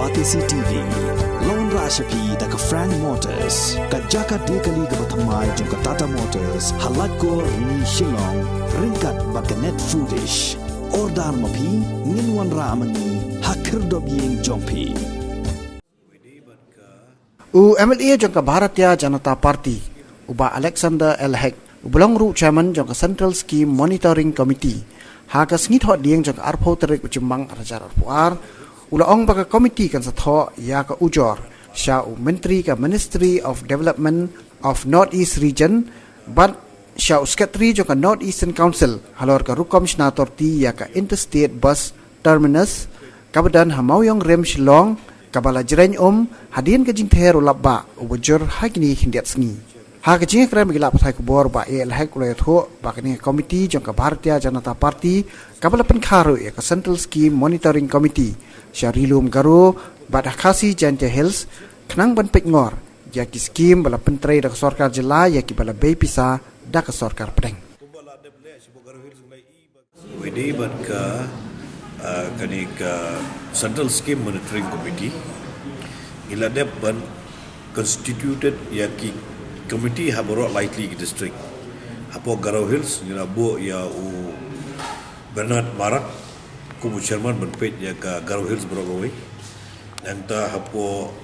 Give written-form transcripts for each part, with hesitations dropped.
Batisi TV, Lone Rashapi daga Frank Motors, Kajaka Dekali Gabatamai Junka Tata Motors, Halatko ni Shillong, Ringkat Baganet Foodish, Ordar Mapi, Ninwan Ramani, Hakir Dobiying Jompi. MLA Jangka Bharatiya Janata Party, Uba Alexander L. Heck, Ubelongru Chairman Jangka Central Scheme Monitoring Committee, Hagas Ngithot Dieng Jangka Arpo Terik Ujembang Rajar Arpuar, Ulaong Baka Committee kan Satho Yaka Ujor, Sya Menteri ka Ministry of Development of Northeast Region, but Sya Secretary Jangka Northeastern Council, Halor ka Rukom Shnatorti Yaka Interstate Bus Terminus, Kabadan Hamauyong Rem Shillong, Kabala Jreng Hadian ka Jingther Ulabba, Ubujur Hagini Hindiat Sngi. Haga Jing Kram Gila Pathai Kubor ba AL Hek Ulayatho, Bakani Committee Jangka Bharatiya Janata Party, Kabala Penkharu Yaka Central Scheme Monitoring Committee, Syarilum Garu, Badakasi Jantya Hills, Knang Ban Pekngor, Yaki Scheme Bala Pentrai Dak Sorkar Jela Yaki Bala Bay Pisa Dak Sorkar Pedeng. Wedi ka kani ka Central Scheme Monitoring Committee iladep ban constituted yaki committee haboro lightly district hapo Garau Hills nginabo ya u Bernard Marak kubu chairman benpet ya ka Garau Hills Brogaway nanta hapo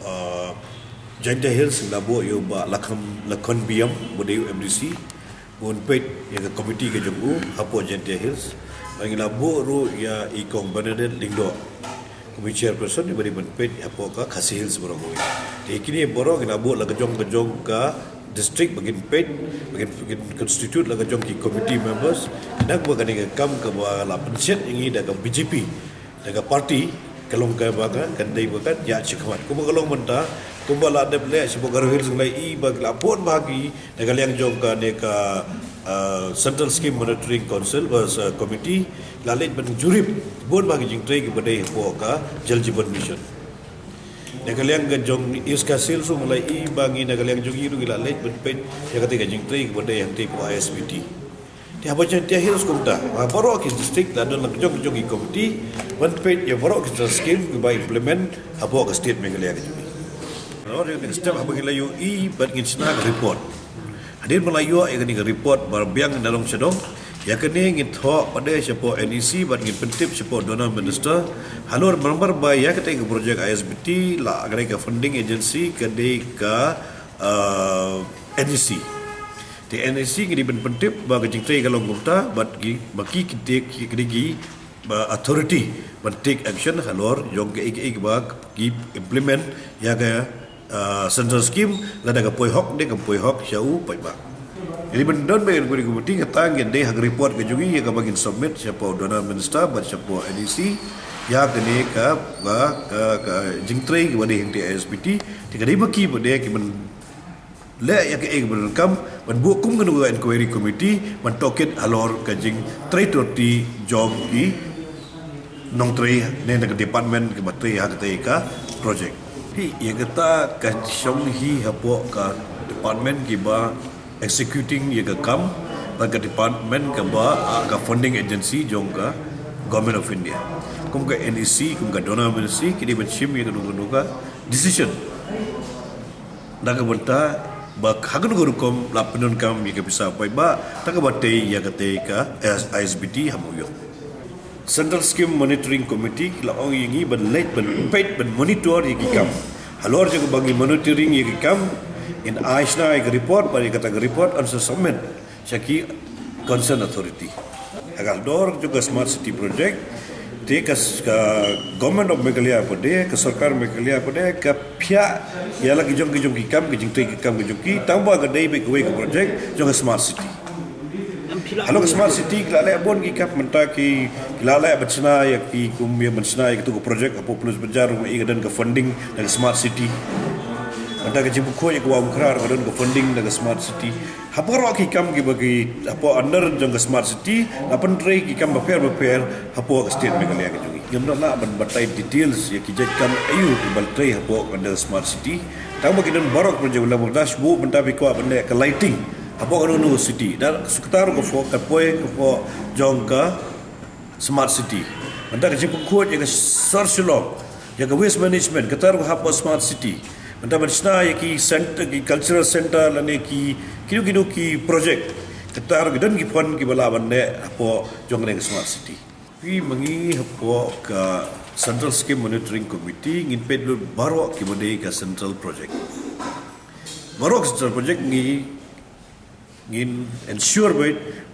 Janja Hills nginabo yo ba lakon biam bode MDC benpet ya ka committee ke jonggu hapo Janja Hills nginabo ro ya ikong Bernadette Lingdo kami chairperson ni beri benpet hapo ka Khasi Hills Brogaway kini boro nginabo lagajong ka district bagin pet bagin constitute laga jong ki committee members nak bagani kam ka la pensiat ingi daga BJP daga party kalong ka baga kandai baga ya chikmat kuma kalong menta kumba la de ble sibo Garau Hills ngai I bag la pon bagi daga liang jong ka ne ka Central Scheme Monitoring Council was committee lalit ban jurip bon bagi jing trai ki badai po ka Jal Jeevan Mission Nagaliang gajong iskasil so mulai I bangi nagaliang jong iru gila late benpet ya kata gajing trik kepada yang tipu ISBT. Dia apa jangan dia harus kumta. Baru akis district dan dalam gajong I komiti benpet ya baru akis scheme kita implement apa ke state nagaliang gajong. Orang yang step apa gila yo I bangin senang report. Hadir Melayu yang ni report barbiang dalam sedong. Ya kini ngithok pada siapa NEC bagi pentip siapa donor minister halur member bayar kita ke projek ISBT la agak ke funding agency kedai ke NEC di NEC ngidi ben pentip bagi jingtrai kalau gumta bagi kita kedai authority men take action halur jong ke bag implement ya ke central scheme la daga poi hok de ke poi hok syau pai bag. Jadi bendon bayan kuri komiti ngetang gede hak report ke jungi ya kabagin submit siapa donor minister buat siapa NEC ya kene ka jingtrai ke bade hindi ISBT tiga baki bade ke men le ya ke ben kam men bu kum ngenu inquiry committee men toket alor ke jing trai torti job ki nong trai ne ke department ke batri hak te ka project hi ya kata ka shong hi hapo ka department ki ba executing ye kam bagi department ke ka funding agency jong ka government of India kum ka NEC kum ka donor ministry kini benchim ye ka decision daga benta ba hagun guru kom la penun kam ye ka bisa pai ba taka bate ye ka te ka ISBT hamuyo Central Scheme Monitoring Committee la ong yingi ban late ban pet ban monitor ye kam halor je bagi monitoring ye kam in Aishna ek report bagi kata report on submit syaki concern authority agar dor juga smart city project te ka government of Meghalaya pade ka sarkar Meghalaya pade ka phya ya lagi jong ki kam ki jing te ki kam ki jong ki tamba ga dei be ko project jong smart city halo smart city klale bon ki kap menta ki klale bachna ya ki kum ya bachna ya tu project apo plus bajar i dan ka funding dan smart city ada ke jibuko yang kuam kerar kadon ke funding daga smart city haparo ki kam ki bagi apo under jong ke smart city apan tray ki kam beper hapo ke state Meghalaya ke jungi gamna na ban batai details ya ki jek kam ayu ki baltray hapo under smart city tang bagi don barok project la bordash bu benta bi ko benda ke lighting hapo kadon city dan sekitar ko fo ka poe ko jong ka smart city benda ke jibuko yang ke sorsilok Yang waste management kata ru hapa smart city. Benda bersna ki center ki cultural center lane ki kidu ki project. Kata ru dan ki pon ki bala bande apa jong ne smart city. Pi mangi apa ka Central Scheme Monitoring Committee ngin pedlu baru ki bode ka central project. Baru central project ngin ensure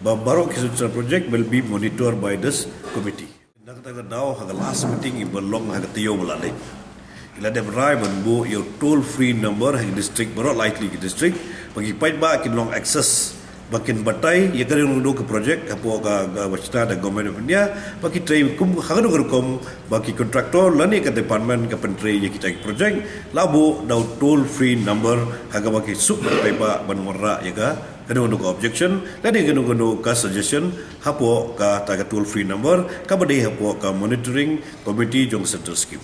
baru ki central project will be monitored by this committee. Nak kata daw haga last meeting i belong haga tiyo balale. Ila de brai bu your toll free number haga district baru likely ki district bagi pait ba ki long access bakin batai ya kare nundu ke project apo ka wachta da government of India bagi tray kum hagadu gerkom bagi kontraktor lani ke department ke pentri ya kita project labu dau toll free number haga bagi sub paiba banwara ya ka kanu nundu objection lani kanu ka suggestion hapo ka ta toll free number ka bade hapo ka monitoring committee jong central scheme